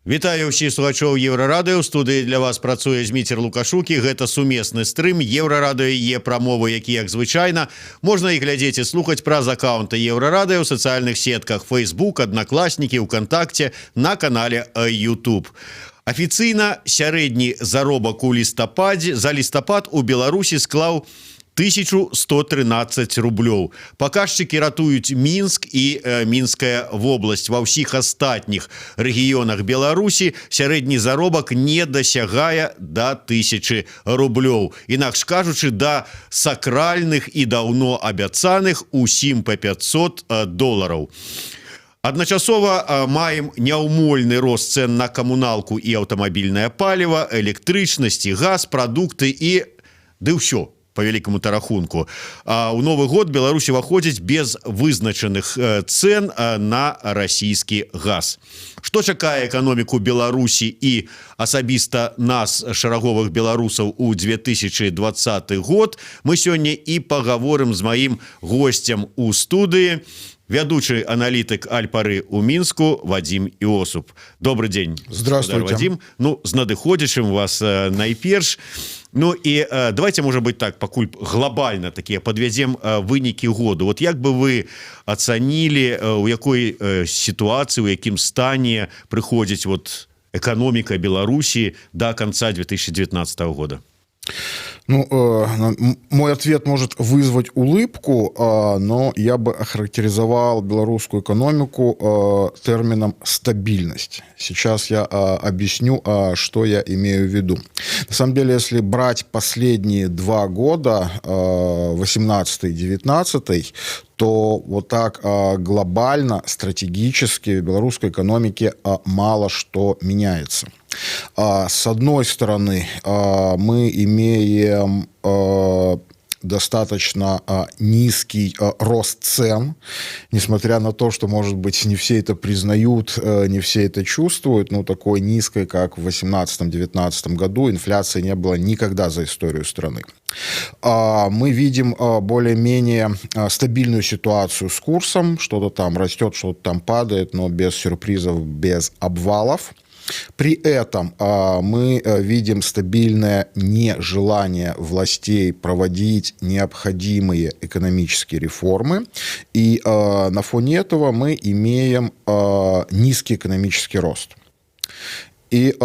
Вітаю ўсіх слухачоў Еўрарадыё. У студыі для вас працуе Зміцер Лукашукі. Гэта сумесны стрым Еўрарадыё е прамовы, які, як звычайна, можна і глядзець і слухаць праз аккаунты Еўрарадыё ў сацыяльных сетках Facebook, Аднакласнікі, УКонтакце, на канале YouTube. Афіцыйна сярэдні заробак у лістападзе за лістапад у Беларусі склаў 1113 рублёў. Паказчыкі ратуюць Мінск і Мінская вобласць. Ва ўсіх астатніх рэгіёнах Беларусі сярэдні заробак не дасягае да 1000 рублёў. Інакш кажучы, да сакральных і даўно абяцаных усім па 500 долараў. Адначасова маем няўмольны рост цэн на камуналку і аўтамабільнае паліва, электрычнасці, газ, прадукты і ды ўсё. По великому рахунку. У Новый год Беларусь выходзіць без вызначаных цен на расійскі газ. Што чакае эканоміку Беларусі і асабіста нас, шараговых беларусаў, у 2020 год, мы сёння і паговорым з маім госцем у студыі, вядучы аналітык Аль-Пары у Мінску Вадзім Іосуп. Добрый дзень. Здравствуйте. Вадзім. Ну, з надыходзячым вас найперш. Ну і давайте, может быть, так, пакуль глобально такие подведем вынікі году. Вот як бы вы оценили, у якой ситуации, у якім стане прыходзіць вот экономика Беларуси до конца 2019 года? Ну, мой ответ может вызвать улыбку, но я бы охарактеризовал белорусскую экономику термином «стабильность». Сейчас я объясню, что я имею в виду. На самом деле, если брать последние 2 года, 18-19, то вот так глобально, стратегически в белорусской экономике мало что меняется. С одной стороны, мы имеем достаточно низкий рост цен, несмотря на то, что, может быть, не все это признают, не все это чувствуют, но такой низкой, как в 2018-2019 году, инфляции не было никогда за историю страны. Мы видим более-менее стабильную ситуацию с курсом, что-то там растет, что-то там падает, но без сюрпризов, без обвалов. При этом мы видим стабильное нежелание властей проводить необходимые экономические реформы. И на фоне этого мы имеем низкий экономический рост. И,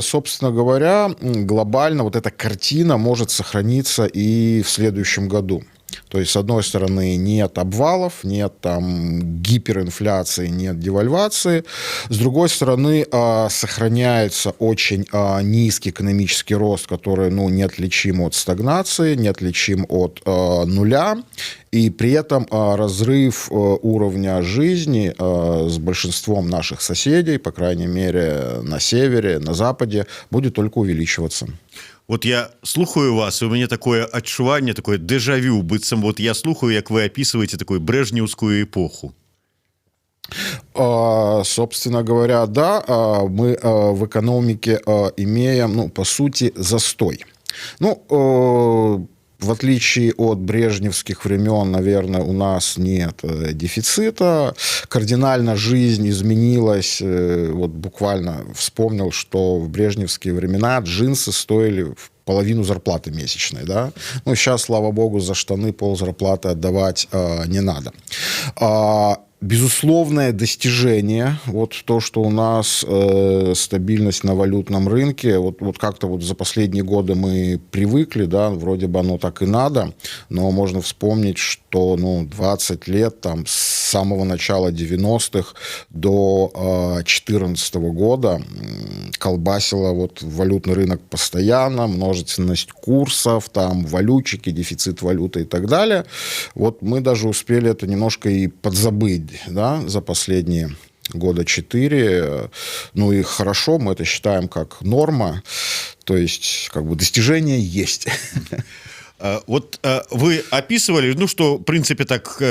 собственно говоря, глобально вот эта картина может сохраниться и в следующем году. То есть, с одной стороны, нет обвалов, нет там гиперинфляции, нет девальвации. С другой стороны, сохраняется очень низкий экономический рост, который неотличим от стагнации, неотличим от нуля. И при этом разрыв уровня жизни с большинством наших соседей, по крайней мере, на севере, на западе, будет только увеличиваться. Вот я слухаю вас, и у меня такое адчуванне, такое дежавю, быццам вот я слухаю, як вы описываете такую брежневскую эпоху. Собственно говоря, да, мы в экономике имеем, по сути, застой. В отличие от брежневских времен, наверное, у нас нет дефицита. Кардинально жизнь изменилась. Вот буквально вспомнил, что в брежневские времена джинсы стоили половину зарплаты месячной. Да? Сейчас, слава богу, за штаны ползарплаты отдавать не надо. Безусловное достижение, вот то, что у нас стабильность на валютном рынке, вот как-то за последние годы мы привыкли, да, вроде бы оно так и надо, но можно вспомнить, что 20 лет там, с самого начала 90-х до 2014 года колбасило валютный рынок постоянно, множественность курсов, там валютчики, дефицит валюты и так далее. Вот мы даже успели это немножко и подзабыть, да, за последние года 4. И хорошо, мы это считаем как норма, то есть как бы достижение есть. Вот вы описывали, что в принципе так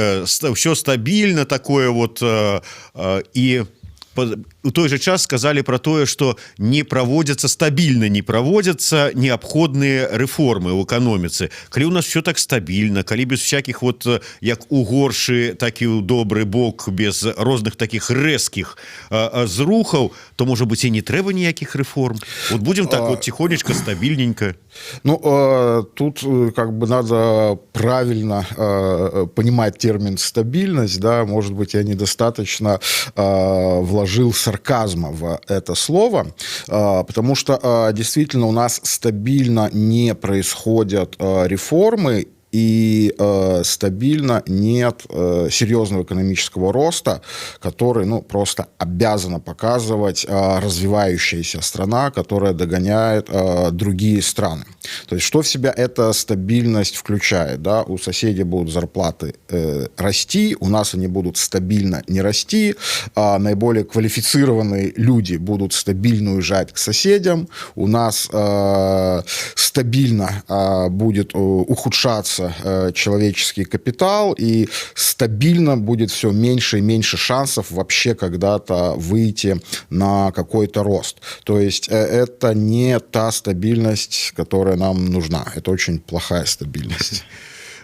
все стабильно такое вот, и у той же час сказали про тое, что не праводзяцца, стабільна не праводзяцца неабходныя рэформы ў эканоміцы. Калі у нас все так стабільна, калі без всяких вот як у горшы, так і ў добры бок, без розных таких рэзкіх зрухаў, то можа быть і не трэба ніякіх рэформ. Вот будем так вот тихонечко, стабильненько. Ну, тут как бы надо правильно понимать термин «стабильность», да, может быть, я недостаточно вложил сарказма в это слово, потому что действительно у нас стабильно не происходят реформы, и стабильно нет серьезного экономического роста, который, ну, просто обязана показывать развивающаяся страна, которая догоняет другие страны. То есть что в себя эта стабильность включает? Да? У соседей будут зарплаты расти, у нас они будут стабильно не расти, наиболее квалифицированные люди будут стабильно уезжать к соседям, у нас стабильно будет ухудшаться человеческий капитал, и стабильно будет все меньше и меньше шансов вообще когда-то выйти на какой-то рост. То есть это не та стабильность, которая нам нужна. Это очень плохая стабильность.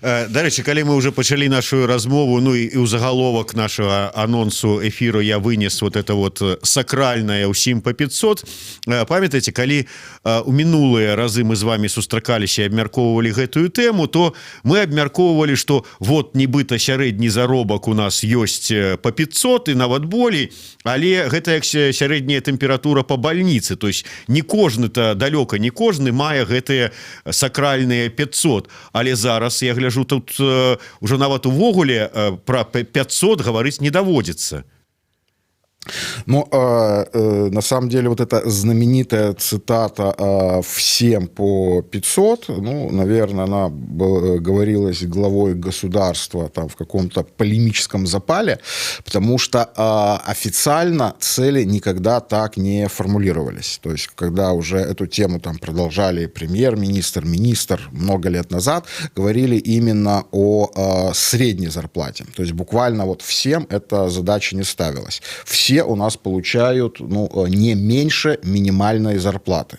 Дарэчы, калі мы уже пачалі нашу размову, ну і ў загаловак нашего анонсу эфіру я вынес вот это вот сакральнае ўсім по 500. Памятаеце, калі у мінулыя разы мы з вами сустракаліся і абмяркоўвалі гэтую тэму, то мы абмяркоўвалі, што вот нібыта сярэдні заробак у нас ёсць по 500 і нават болей, але гэта як сярэдняя тэмпература по бальніцы, то есть не кожны-то, далёка не кожны мае гэтыя сакральныя 500, але зараз я гляжу, тут уже нават увогуле про 500 говорить не доводится. Ну, на самом деле, вот эта знаменитая цитата «всем по 500», ну, наверное, она говорилась главой государства там, в каком-то полемическом запале, потому что официально цели никогда так не формулировались. То есть, когда уже эту тему там продолжали премьер-министр, министр много лет назад, говорили именно о средней зарплате. То есть, буквально вот всем эта задача не ставилась. Все у нас получают, ну, не меньше минимальной зарплаты,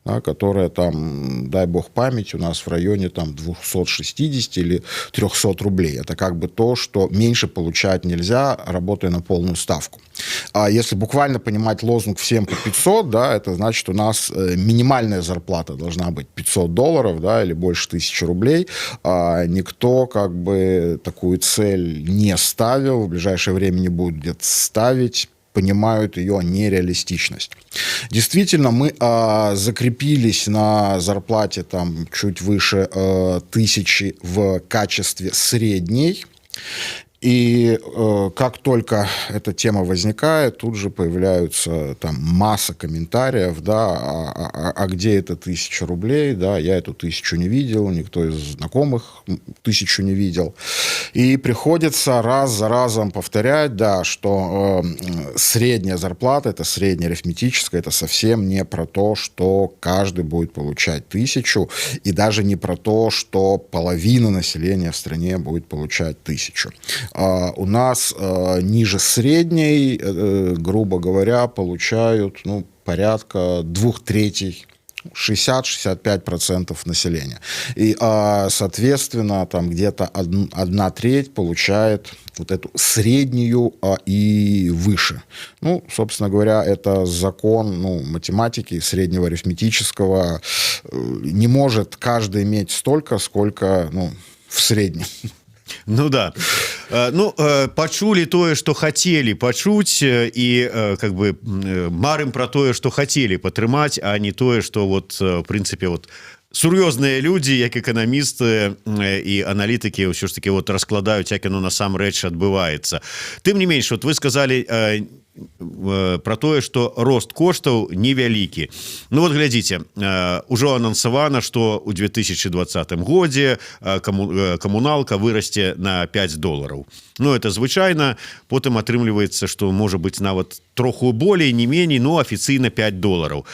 да, которая там, дай бог памяти, у нас в районе там 260 или 300 рублей. Это как бы то, что меньше получать нельзя, работая на полную ставку. А если буквально понимать лозунг «всем по 500», да, это значит, у нас минимальная зарплата должна быть $500, да, или больше 1000 рублей. А никто как бы такую цель не ставил, в ближайшее время не будет где-то ставить, понимают ее нереалистичность. Действительно, мы закрепились на зарплате там чуть выше 1000 в качестве средней. И как только эта тема возникает, тут же появляются там масса комментариев, да, а где это 1000 рублей, да, я эту 1000 не видел, никто из знакомых 1000 не видел. И приходится раз за разом повторять, да, что средняя зарплата, это средняя арифметическая, это совсем не про то, что каждый будет получать 1000, и даже не про то, что половина населения в стране будет получать 1000. У нас ниже средней, грубо говоря, получают, ну, порядка 2/3, 60-65% населения. И, соответственно, там где-то 1/3 получает вот эту среднюю и выше. Ну, собственно говоря, это закон, ну, математики, среднего арифметического. Не может каждый иметь столько, сколько, ну, в среднем. Ну да. Ну, пачулі тое, што хацелі пачуць, і как бы марым пра тое, што хацелі падтрымаць, а не тое, што вот в прынцыпе вот сур'ёзныя людзі, як эканамісты і аналітыкі ўсё ж таки вот раскладаюць, як яно насамрэч адбываецца. Тым не менш, вот вы сказалі про тое, што рост коштаў невялікі. Ну вот глядзіце, ужо анансавана, што ў 2020 годзе камуналка вырасце на $5. Ну это звычайна, потым атрымліваецца, што можа быць нават троху болей, не меней, но афіцыйна $5.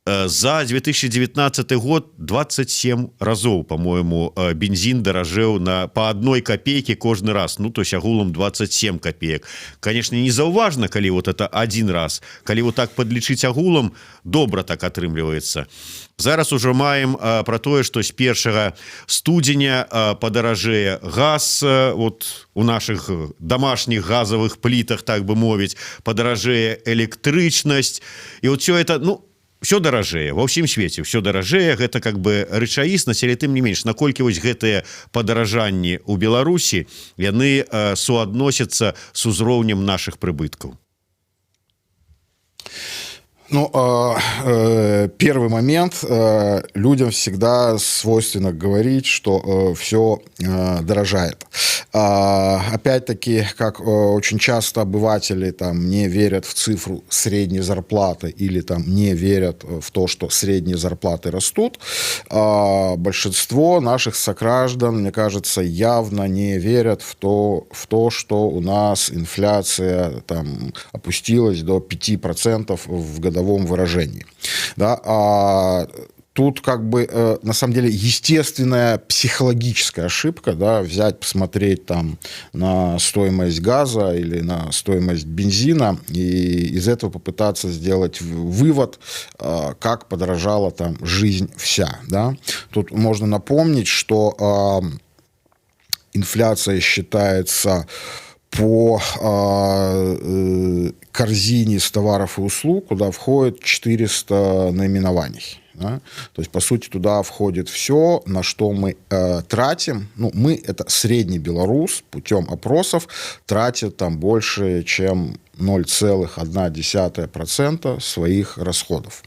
За 2019 год 27 разоў, по-моему, бензин даражэў по 1 копейке кожны раз. Ну, то есть агулам 27 копеек. Конечно, не заўважна, калі вот это один раз. Калі вот так подлічыць агулам, добра так атрымліваецца. Зараз уже маем про тое, што з 1 студзеня падаражэе газ, вот у наших домашних газовых плитах, так бы мовіць, падаражэе электрычнасць. І вот все это, ну, все даражэе, ва ўсім свеце все даражэе, гэта как бы рэчаіснасць, але тым не менш, наколькі вось гэтыя падаражанні ў Беларусі, яны суадносяцца з узроўнем наших прыбыткаў. Ну, первый момент. Людям всегда свойственно говорить, что все дорожает. Опять-таки, как очень часто обыватели там не верят в цифру средней зарплаты или там не верят в то, что средние зарплаты растут, большинство наших сограждан, мне кажется, явно не верят в то, что у нас инфляция там опустилась до 5% в годовом выражении. Да? Тут как бы на самом деле естественная психологическая ошибка, да, взять, посмотреть там на стоимость газа или на стоимость бензина и из этого попытаться сделать вывод, как подорожала там жизнь вся. Да. Тут можно напомнить, что инфляция считается по корзине из товаров и услуг, куда входит 400 наименований. Да? То есть, по сути, туда входит все, на что мы тратим. Ну, мы, это средний белорус, путем опросов тратит там больше, чем 0,1% своих расходов.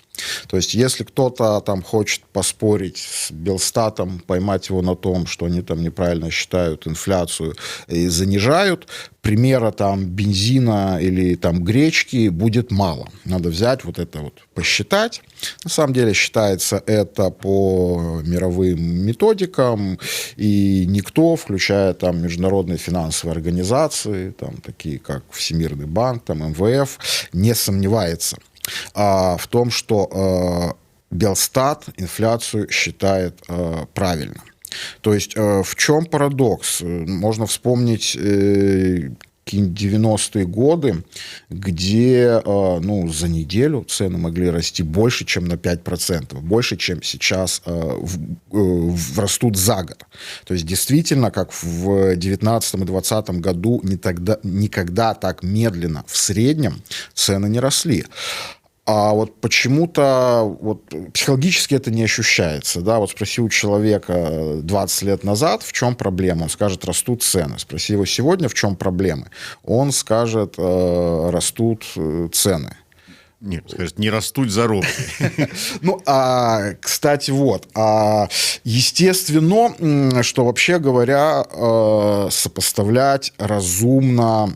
То есть, если кто-то там хочет поспорить с Белстатом, поймать его на том, что они там неправильно считают инфляцию и занижают, примера там бензина или там гречки будет мало. Надо взять вот это вот, посчитать. На самом деле считается это по мировым методикам, и никто, включая там международные финансовые организации, там такие как Всемирный банк, там МВФ, не сомневается в том, что Белстат инфляцию считает правильно. То есть в чем парадокс? Можно вспомнить 90-е годы, где за неделю цены могли расти больше, чем на 5%, больше, чем сейчас растут за год. То есть действительно, как в 2019 и 2020 году, никогда так медленно в среднем цены не росли. А вот почему-то вот психологически это не ощущается. Да? Вот спроси у человека 20 лет назад, в чем проблема, он скажет, растут цены. Спроси его сегодня, в чем проблемы, он скажет, растут цены. Нет, скажет, не растут заробки. Ну, кстати, вот. Естественно, что вообще говоря, сопоставлять разумно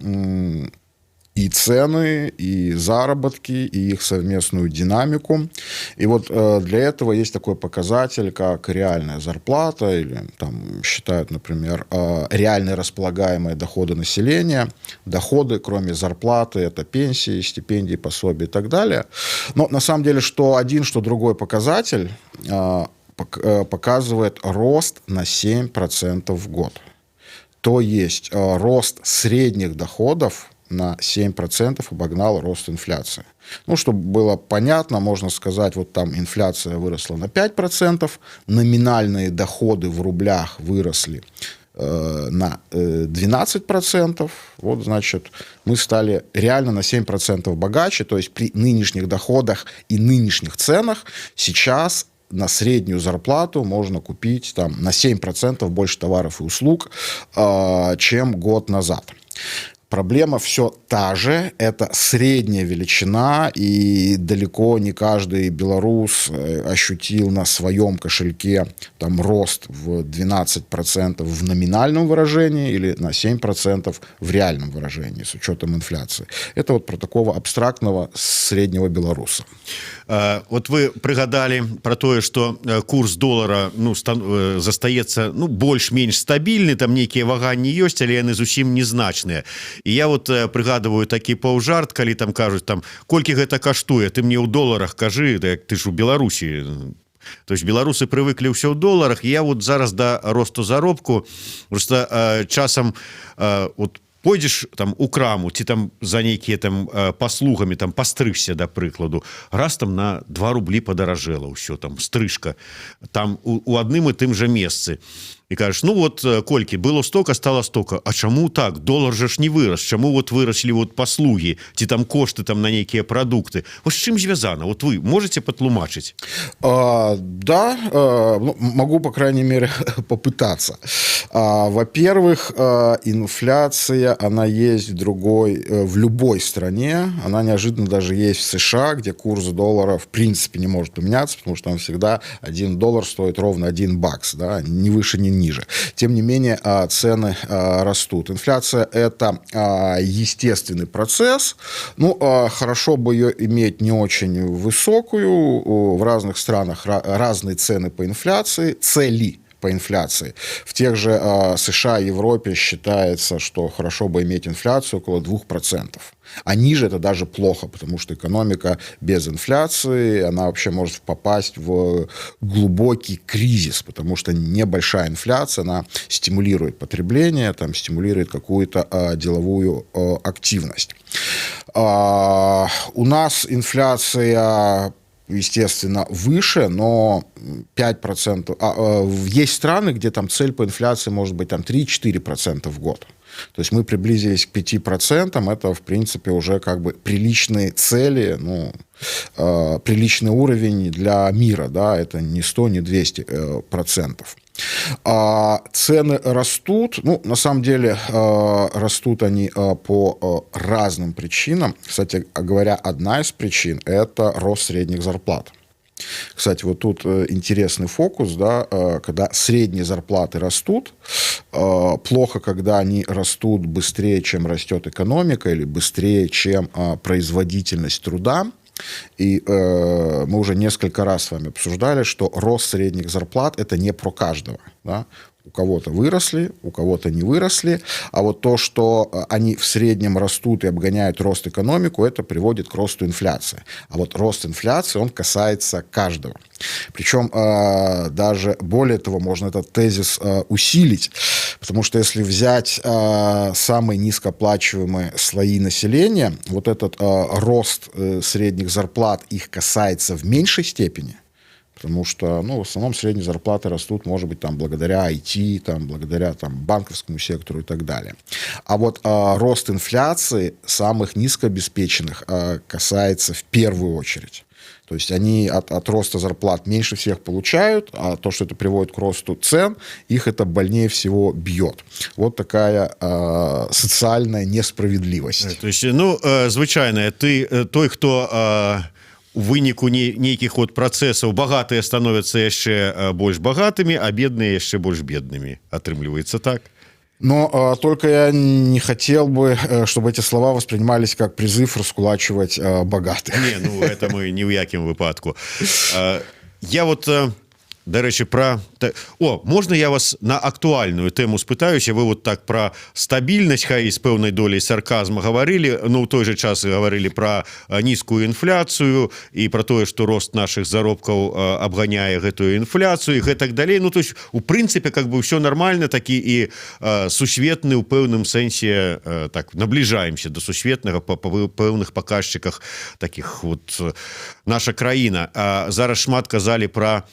и цены, и заработки, и их совместную динамику. И вот для этого есть такой показатель, как реальная зарплата, или там считают, например, реальные располагаемые доходы населения. Доходы, кроме зарплаты, это пенсии, стипендии, пособия и так далее. Но на самом деле, что один, что другой показатель показывает рост на 7% в год. То есть рост средних доходов на 7% обогнал рост инфляции. Ну, чтобы было понятно, можно сказать, вот там инфляция выросла на 5%, номинальные доходы в рублях выросли на 12%. Вот, значит, мы стали реально на 7% богаче, то есть при нынешних доходах и нынешних ценах сейчас на среднюю зарплату можно купить там, на 7% больше товаров и услуг, чем год назад. Проблема все та же, это средняя величина, и далеко не каждый белорус ощутил на своем кошельке там, рост в 12% в номинальном выражении или на 7% в реальном выражении с учетом инфляции. Это вот про такого абстрактного среднего белоруса. Вот вы прыгадали про тое, что курс долара застаецца больш-менш стабільны, там нейкія ваганні ёсць, але яны зусім незначныя. І я вот прыгадываю такі паўжарт, калі там кажуць там колькі гэта каштуе, ты мне ў доларах кажы, да, як ты ж у Беларусі. То есть беларусы привыкли все в долларах. Я вот зараз до росту заробку просто часам вот пойдзеш там у краму ці там за нейкія там паслугамі там пастрыгся, да прыкладу, раз там на 2 рублі падаражэла ўсё там стрыжка там у адным і тым жа месцы. І кажаш, ну вот колькі было стока, стало стока. А чаму так? Долар же ж не вырас. Чаму вот выраслі вот паслугі ці там кошты там на нейкія прадукты? Вот з чым звязана? Вот вы можете патлумачыць? Да, ну, могу, по крайней мере, попытаться. Во-первых, инфляция, она есть в любой стране. Она неожиданно даже есть в США, где курс доллара в принципе не может поменяться, потому что там всегда $1 стоит ровно $1, да, ни выше, ни ниже. Тем не менее, цены растут. Инфляция – это естественный процесс. Ну, хорошо бы ее иметь не очень высокую. В разных странах разные цены по инфляции, цели по инфляции. В тех же США и Европе считается, что хорошо бы иметь инфляцию около 2%. А ниже это даже плохо, потому что экономика без инфляции, она вообще может попасть в глубокий кризис, потому что небольшая инфляция, она стимулирует потребление, там, стимулирует какую-то деловую активность. У нас инфляция, естественно, выше, но 5%. Есть страны, где там цель по инфляции может быть там 3-4% в год. То есть мы приблизились к 5%, это, в принципе, уже как бы приличные цели, ну, приличный уровень для мира, да, это не 100, не 200%. Цены растут, ну, на самом деле, растут они по разным причинам. Кстати говоря, одна из причин – это рост средних зарплат. Кстати, вот тут интересный фокус, да, когда средние зарплаты растут, плохо, когда они растут быстрее, чем растет экономика, или быстрее, чем производительность труда. И мы уже несколько раз с вами обсуждали, что рост средних зарплат – это не про каждого, да? У кого-то выросли, у кого-то не выросли. А вот то, что они в среднем растут и обгоняют рост экономику, это приводит к росту инфляции. А вот рост инфляции, он касается каждого. Причем даже более того, можно этот тезис усилить, потому что если взять самые низкооплачиваемые слои населения, вот этот рост средних зарплат их касается в меньшей степени, потому что, ну, в основном средние зарплаты растут, может быть, там, благодаря IT, там, благодаря там, банковскому сектору и так далее. А вот рост инфляции самых низкообеспеченных касается в первую очередь. То есть они от роста зарплат меньше всех получают, а то, что это приводит к росту цен, их это больнее всего бьет. Вот такая социальная несправедливость. То есть, ну, звычайно, ты той, кто... у выніку нейкіх вот працэсаў багатыя становятся яшчэ больш багатымі, а бедныя яшчэ больш беднымі. Атрымліваецца так? Но только я не хотел бы, чтобы эти слова воспринимались как призыв раскулачивать богатых. Не, ну это мы ни в якім выпадку. Я вот... Дарэчы, можна я вас на актуальную тэму спытаюся? Вы вот так пра стабільнасць, хай з пэўнай доляй сарказма гаварылі, ну ў той жа час гаварылі пра нізкую інфляцыю і пра тое, што рост нашых заробкаў абганяе гэтую інфляцыю і гэтак далей. Ну то есть у прынцыпе как бы ўсё нармальна, такі і сусветны ў пэўным сэнсе так набліжаемся да сусветнага па пэўных паказчыках таких вот наша краіна. Зараз шмат казалі пра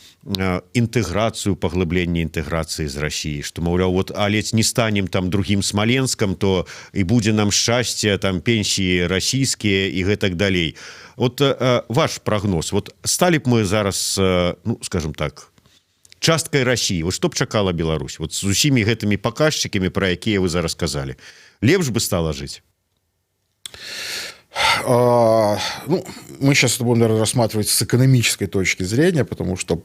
інтэграцыю, паглыбленне інтэграцыі з Расіі, што, маўляў, вот, а ледзь не станем там другім Смаленскам, то і будзе нам шчасце, там пенсіі расійскія і гэтак далей. Вот ваш прагноз, вот сталі б мы зараз, ну, скажем так, часткай Расіі, вот што б чакала Беларусь, вот з усімі гэтымі паказчыкамі, пра якія вы зараз казалі, лепш бы стала жыць? Ну, мы сейчас это будем, наверное, рассматривать с экономической точки зрения, потому что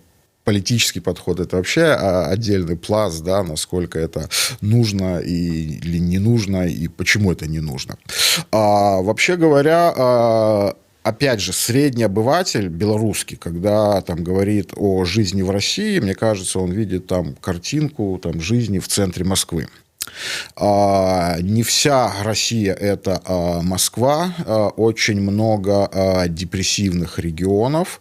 политический подход – это вообще отдельный пласт, да, насколько это нужно или не нужно, и почему это не нужно. Вообще говоря, опять же, средний обыватель белорусский, когда там говорит о жизни в России, мне кажется, он видит там картинку там, жизни в центре Москвы. Не вся Россия – это Москва, очень много депрессивных регионов,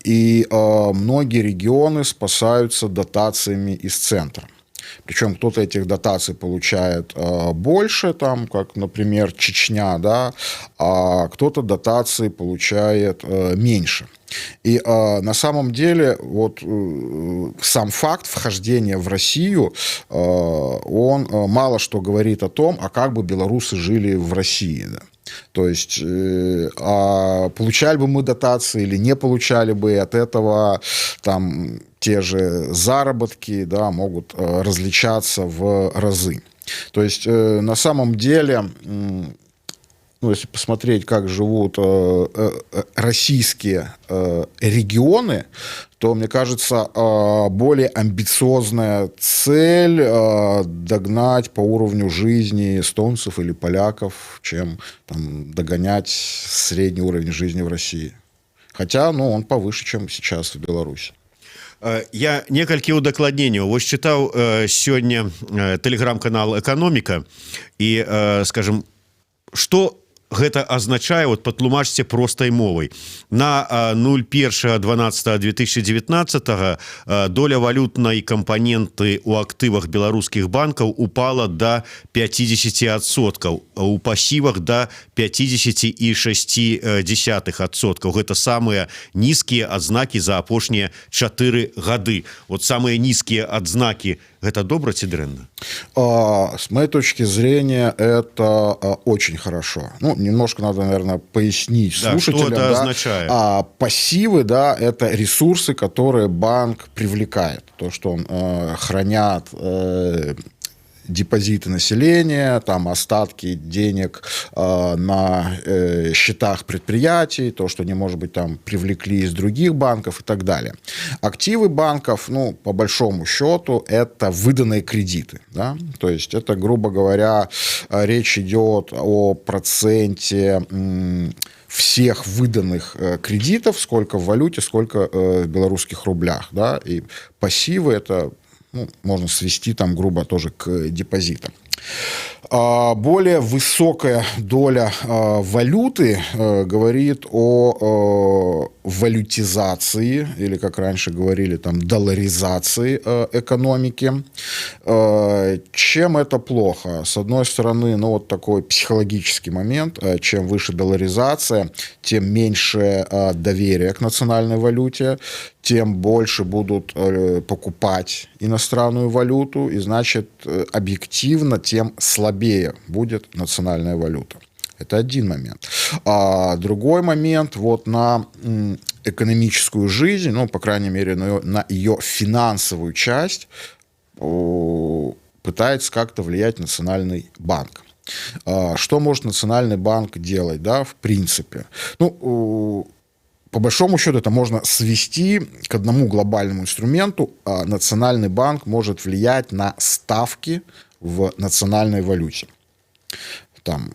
и многие регионы спасаются дотациями из центра. Причем кто-то этих дотаций получает больше, там, как, например, Чечня, да, а кто-то дотации получает меньше. И на самом деле вот сам факт вхождения в Россию, он мало что говорит о том, а как бы белорусы жили в России. Да. То есть получали бы мы дотации или не получали бы, и от этого там те же заработки, да, могут различаться в разы. То есть на самом деле, ну, если посмотреть, как живут российские регионы, то, мне кажется, более амбициозная цель догнать по уровню жизни эстонцев или поляков, чем там, догонять средний уровень жизни в России. Хотя, ну, он повыше, чем сейчас в Беларуси. Я некалькі удакладненняў вось чытаў сёння тэлеграм-канал «Экономика» і, скажем, што гэта азначае, вот патлумачце простай мовай. На 01.12.2019 доля валютнай кампаненты ў актывах беларускіх банкаў упала до 50%, у пасівах до 50,6%. Гэта самыя нізкія адзнакі за апошнія 4 гады. Вот самыя нізкія адзнакі это добро ці дрэнна? С моей точки зрения, это очень хорошо. Ну, немножко надо, наверное, пояснить слушателям. Что это означает? Пассивы, да, это ресурсы, которые банк привлекает. То, что он хранят депозиты населения, там остатки денег на счетах предприятий, то, что они, может быть, там привлекли из других банков и так далее. Активы банков, ну, по большому счету, это выданные кредиты, да? То есть это, грубо говоря, речь идет о проценте всех выданных кредитов, сколько в валюте, сколько в белорусских рублях, да? И пассивы это, ну, можно свести там грубо тоже к депозитам. Более высокая доля валюты говорит о валютизации, или, как раньше говорили, там, долларизации экономики. Чем это плохо? С одной стороны, ну, вот такой психологический момент. Чем выше долларизация, тем меньше доверия к национальной валюте, тем больше будут покупать иностранную валюту, и, значит, объективно, тем слабее будет национальная валюта. Это один момент. Другой момент, вот на экономическую жизнь, ну, по крайней мере, на ее финансовую часть пытается как-то влиять Национальный банк. Что может Национальный банк делать, да, в принципе? Ну, по большому счету это можно свести к одному глобальному инструменту. Национальный банк может влиять на ставки в национальной валюте. Там,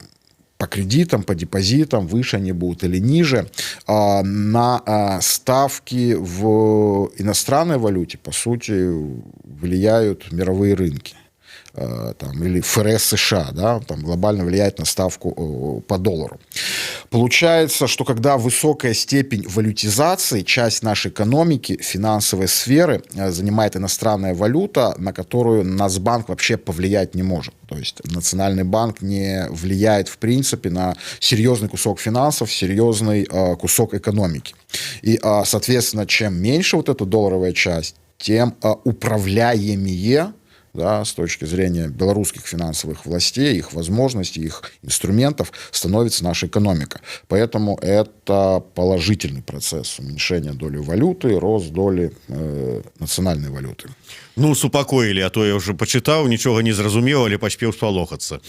по кредитам, по депозитам, выше они будут или ниже. На ставки в иностранной валюте, по сути, влияют мировые рынки. Там, или ФРС США, да, там глобально влияет на ставку по доллару. Получается, что когда высокая степень валютизации, часть нашей экономики, финансовой сферы занимает иностранная валюта, на которую Нацбанк вообще повлиять не может. То есть Национальный банк не влияет в принципе на серьезный кусок финансов, серьезный кусок экономики. И, соответственно, чем меньше вот эта долларовая часть, тем управляемее, да, с точки зрения белорусских финансовых властей, их возможностей, их инструментов, становится наша экономика. Поэтому это положительный процесс уменьшения доли валюты, рост доли национальной валюты. Ну, супакоілі, а то я ўжо пачытаў, нічога не зразумеў, але паспеў спалохацца.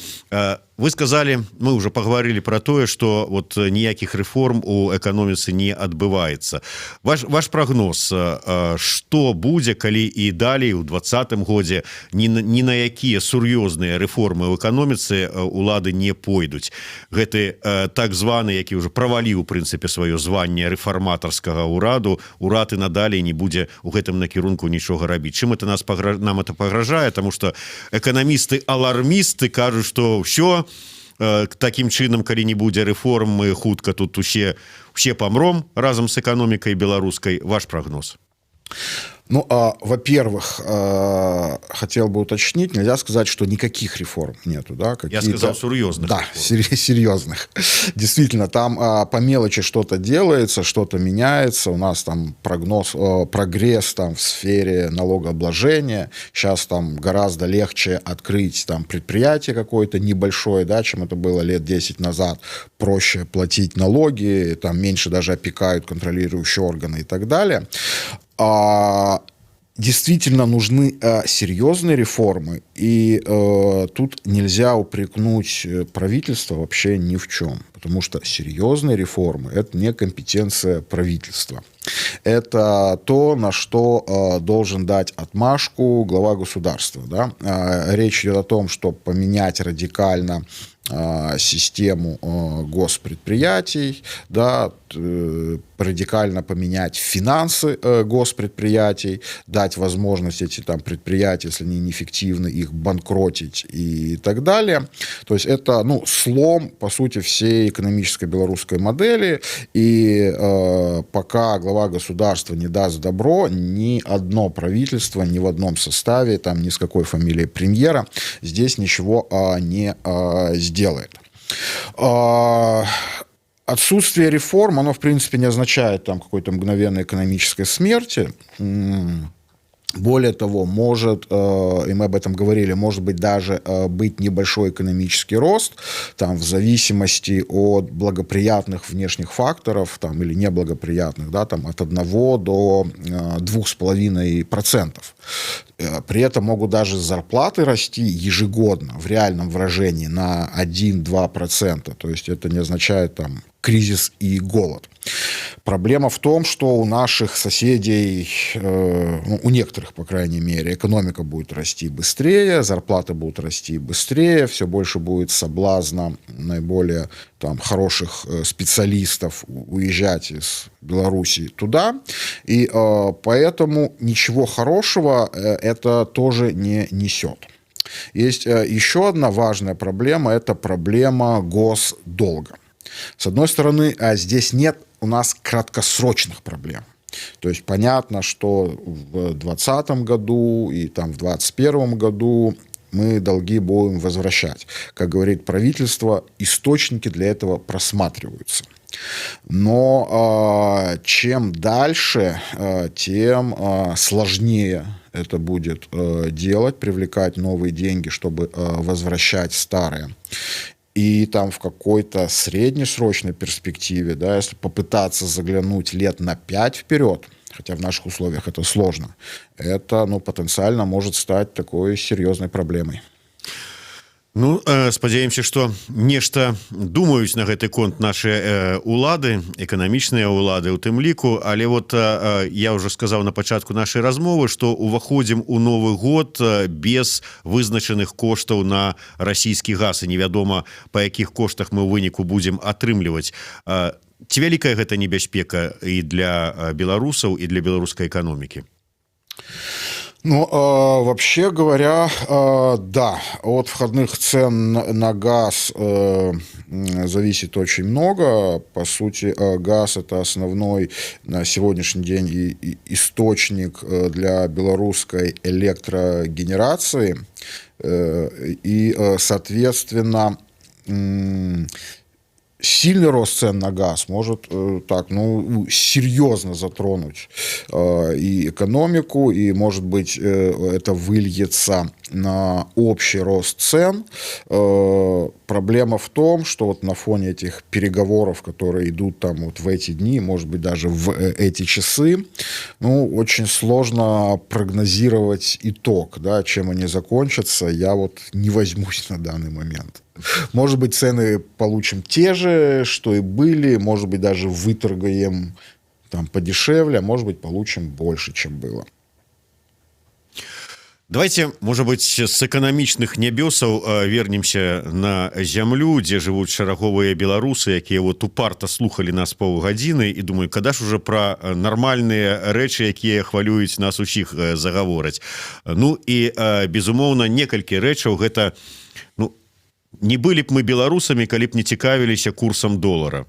вы сказали, мы уже поговорили про тое, что вот ніякіх рэформ у эканоміцы не адбываецца. Ваш прогноз, што будзе, калі і далей у 2020 годзе ні на якія сур'ёзныя рэформы ў эканоміцы улады не пойдуць. Гэты так званы, які ўжо праваліў у прынцыпе сваё званне рэфарматарскага ўраду, урад і надалей не будзе ў гэтым накірунку нічога рабіць. Чым это нам это пагражае, тому што эканамісты-алармісты кажуць, што ўсё такім чынам, калі не будзе рэформ, мы хутка тут усе памром разам з эканомікай беларускай. Ваш прогноз? Ну, во-первых, хотел бы уточнить, нельзя сказать, что никаких реформ нету, да? Я сказал серьезных. Да, серьезных. Действительно, там по мелочи что-то делается, что-то меняется. У нас там прогресс там в сфере налогообложения. Сейчас там гораздо легче открыть там предприятие какое-то небольшое, да, чем это было лет 10 назад. Проще платить налоги, там меньше даже опекают контролирующие органы и так далее. Действительно нужны серьезные реформы, и тут нельзя упрекнуть правительство вообще ни в чем, потому что серьезные реформы – это не компетенция правительства. Это то, на что должен дать отмашку глава государства. Да? Речь идет о том, чтобы поменять радикально систему госпредприятий, да, радикально поменять финансы госпредприятий, дать возможность эти там предприятия, если они неэффективны, их банкротить и так далее. То есть это, ну, слом, по сути, всей экономической белорусской модели, и пока глава государства не даст добро, ни одно правительство, ни в одном составе, там, ни с какой фамилией премьера здесь ничего не сделает. Отсутствие реформ, оно, в принципе, не означает там какой-то мгновенной экономической смерти. Более того, может, и мы об этом говорили, может быть даже быть небольшой экономический рост, там, в зависимости от благоприятных внешних факторов там, или неблагоприятных, да, там, от 1 до 2,5%. При этом могут даже зарплаты расти ежегодно в реальном выражении на 1-2%. То есть это не означает там кризис и голод. Проблема в том, что у наших соседей, ну, у некоторых, по крайней мере, экономика будет расти быстрее, зарплаты будут расти быстрее, все больше будет соблазна наиболее там хороших специалистов уезжать из Беларуси туда. И поэтому ничего хорошего это тоже не несет. Есть еще одна важная проблема, это проблема госдолга. С одной стороны, здесь нет у нас краткосрочных проблем. То есть понятно, что в 2020 году и там в 2021 году мы долги будем возвращать. Как говорит правительство, источники для этого просматриваются. Но чем дальше, тем сложнее это будет делать, привлекать новые деньги, чтобы возвращать старые. И там в какой-то среднесрочной перспективе, да, если попытаться заглянуть лет на 5 вперед, хотя в наших условиях это сложно, это, ну, потенциально может стать такой серьезной проблемой. Ну, спадзяемся, што нешта думаюць на гэты конт наши улады, эканамічныя улады у тым ліку, але вот я уже сказаў на пачатку нашай размовы, што уваходзім у новы год без вызначаных коштаў на расійскі газ, і невядома, па якіх коштах мы ў выніку будзем атрымліваць. Ці вялікая гэта небяспека і для беларусаў, і для беларускай эканомікі? Ну, вообще говоря, да, от входных цен на газ зависит очень много. По сути, газ – это основной на сегодняшний день источник для белорусской электрогенерации. И, соответственно, сильный рост цен на газ может так, ну, серьезно затронуть и экономику, и, может быть, это выльется на общий рост цен. Проблема в том, что вот на фоне этих переговоров, которые идут там вот в эти дни, может быть, даже в эти часы, ну, очень сложно прогнозировать итог, да, чем они закончатся, я вот не возьмусь на данный момент. Может быть, цены получим те же, что и были, может быть, даже выторгаем там подешевле, а может быть, получим больше, чем было. Давайте, может быть, с эканамічных нябёсаў вернемся на зямлю, дзе жывуць шараговыя беларусы, якія вот упарта слухали нас паўгадзіны і думаю, када ж уже пра нармальныя рэчы, якія хвалююць нас усіх, загавораць. Ну і безумоўна, некалькі рэчаў гэта, ну, не былі б мы беларусамі, калі б не цікавіліся курсам долара.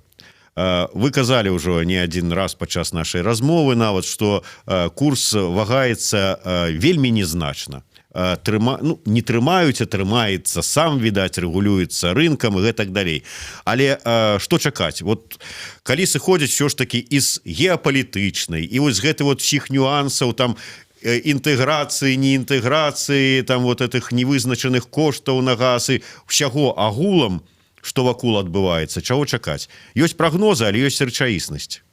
Вы казалі ўжо не адзін раз падчас нашай размовы нават, што курс вагаецца вельмі незначна. Не трымаюць, а трымаецца сам, відаць, рэгулюецца рынкам і гэтак далей. Але што чакаць? Вот калі сыходзіць ўсё ж такі з геапалітычнай і вось гэты вот усіх нюансаў там інтэграцыі, неінтэграцыі, там вот этих невызначаных коштаў на газ і ўсяго агулам, что вакол адбываецца, чаго чакаць? Ёсць прагнозы, але ёсць рэчаіснасць.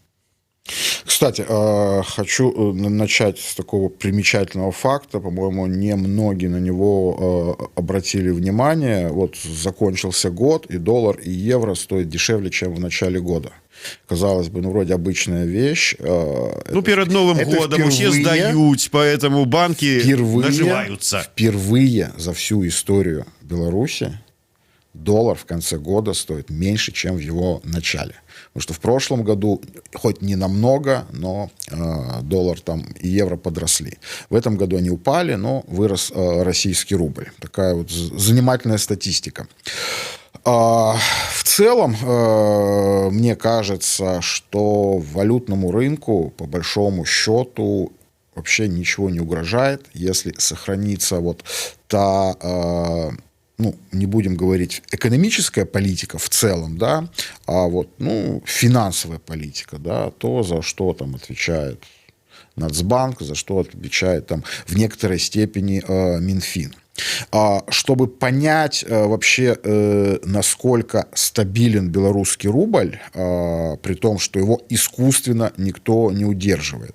Кстати, хочу начать с такого примечательного факта. По-моему, немногие на него обратили внимание. Вот закончился год, и доллар, и евро стоят дешевле, чем в начале года. Казалось бы, ну, вроде обычная вещь. Ну, перед Новым годом все сдают, поэтому банки наживаются. Впервые за всю историю Беларуси доллар в конце года стоит меньше, чем в его начале. Потому что в прошлом году, хоть не намного, но доллар там и евро подросли. В этом году они упали, но вырос российский рубль. Такая вот занимательная статистика. В целом, мне кажется, что валютному рынку, по большому счету, вообще ничего не угрожает, если сохранится вот та... ну, не будем говорить экономическая политика в целом, да, а вот, ну, финансовая политика, да, то, за что там отвечает Нацбанк, за что отвечает там в некоторой степени Минфин. Чтобы понять вообще, насколько стабилен белорусский рубль, при том, что его искусственно никто не удерживает,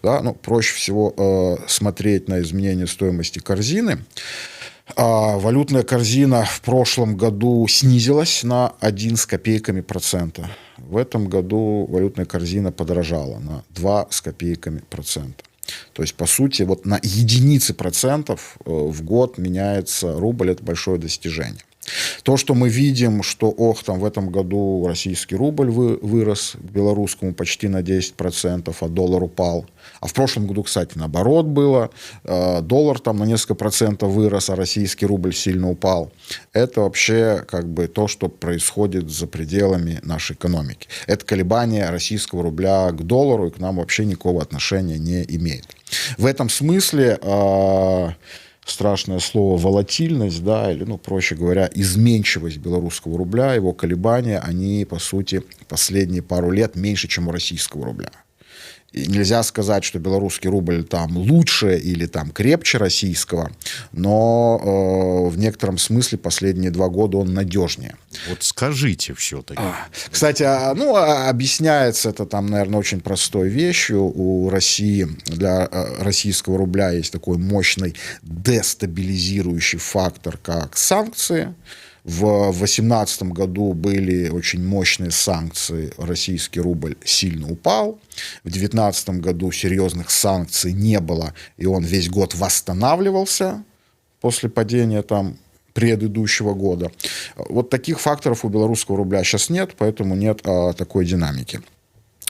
да, ну, проще всего смотреть на изменение стоимости корзины. Валютная корзина в прошлом году снизилась на 1 с копейками процента. В этом году валютная корзина подорожала на 2 с копейками процента. То есть, по сути, вот на единицы процентов в год меняется рубль, это большое достижение. То, что мы видим, что, там в этом году российский рубль вырос к белорусскому почти на 10%, а доллар упал. А в прошлом году, кстати, наоборот было. Доллар там на несколько процентов вырос, а российский рубль сильно упал. Это вообще как бы то, что происходит за пределами нашей экономики. Это колебание российского рубля к доллару и к нам вообще никакого отношения не имеет. В этом смысле... страшное слово волатильность, да, или, ну, проще говоря, изменчивость белорусского рубля, его колебания, они, по сути, последние пару лет меньше, чем у российского рубля. И нельзя сказать, что белорусский рубль там лучше или там крепче российского, но в некотором смысле последние 2 года он надежнее. Вот скажите все-таки. Кстати, ну, объясняется это там, наверное, очень простой вещью. У России, для российского рубля есть такой мощный дестабилизирующий фактор, как санкции. В 2018 году были очень мощные санкции, российский рубль сильно упал. В 2019 году серьезных санкций не было, и он весь год восстанавливался после падения там предыдущего года. Вот таких факторов у белорусского рубля сейчас нет, поэтому нет такой динамики.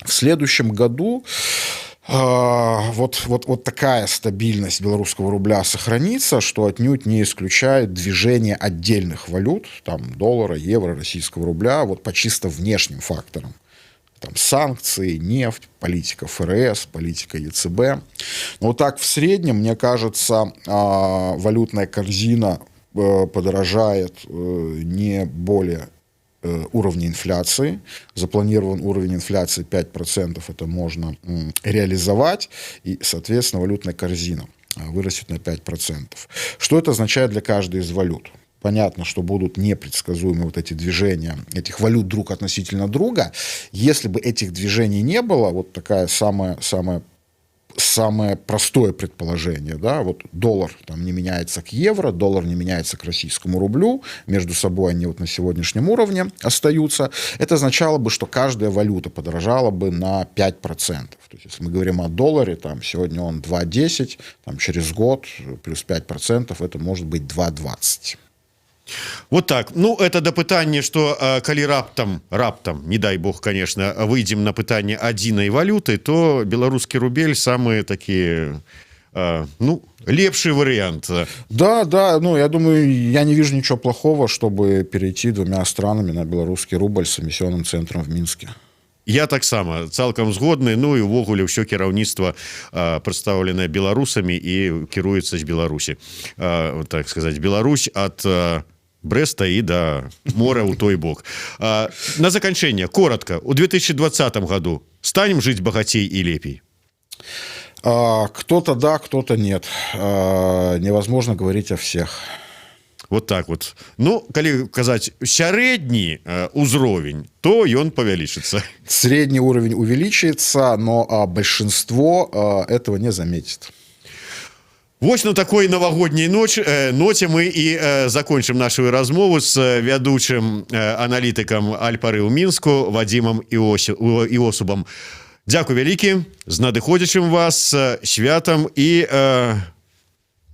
В следующем году вот такая стабильность белорусского рубля сохранится, что отнюдь не исключает движение отдельных валют, там, доллара, евро, российского рубля, вот по чисто внешним факторам. Там санкции, нефть, политика ФРС, политика ЕЦБ. Но вот так в среднем, мне кажется, валютная корзина подорожает не более уровня инфляции. Запланирован уровень инфляции 5%, это можно реализовать, и, соответственно, валютная корзина вырастет на 5%. Что это означает для каждой из валют? Понятно, что будут непредсказуемы вот эти движения этих валют друг относительно друга. Если бы этих движений не было, вот такая самое простое предположение, да, вот доллар там не меняется к евро, доллар не меняется к российскому рублю, между собой они вот на сегодняшнем уровне остаются, это означало бы, что каждая валюта подорожала бы на 5%. То есть, если мы говорим о долларе, там сегодня он 2,10, там через год плюс 5%, это может быть 2,20. Вот так. Ну, это до пытання, што калі раптам, не дай бог, конечно, выйдзем на пытанне адзінай валюты, то беларускі рубель самы такі, ну, лепший вариант. Да, ну, я думаю, я не вижу ничего плохого, чтобы перейти двумя странами на белорусский рубль с эмиссионным центром в Минске. Я таксама цалкам згодны. Ну і увогуле ўсё кіраўніцтва прадстаўленае беларусамі і кіруецца з Беларусі, так сказать, Беларусь ад Брэста і да мора ў той бок. На заканчэнне коротко, у 2020 году станем жыць багацей і лепей? Кто-то да, кто-то нет. Невозможно говорить о всех. Вот так вот. Ну, калі казаць сярэдні узровень, то ён павялічыцца. Средний уровень увеличится, но большинство этого не заметит. Вось на такой новогодней ноце мы і закончым нашу размову з вядучым аналітыкам Альпары ў Мінску Вадзімам Іосубам. Дзякуй вялікі, з надыходзячым вас святам і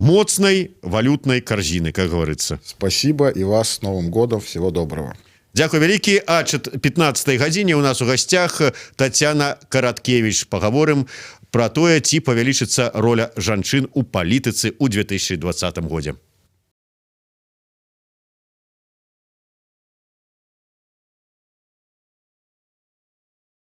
моцнай валютнай карзіны, как говорится. Спасибо, и вас с Новым годом. Всего доброго. Дзякуй вялікі. А 15 гадзіне у нас у гасцях Тацяна Караткевіч. Пагаворым пра тое, ці павялічыцца роля жанчын у палітыцы ў 2020 годзе.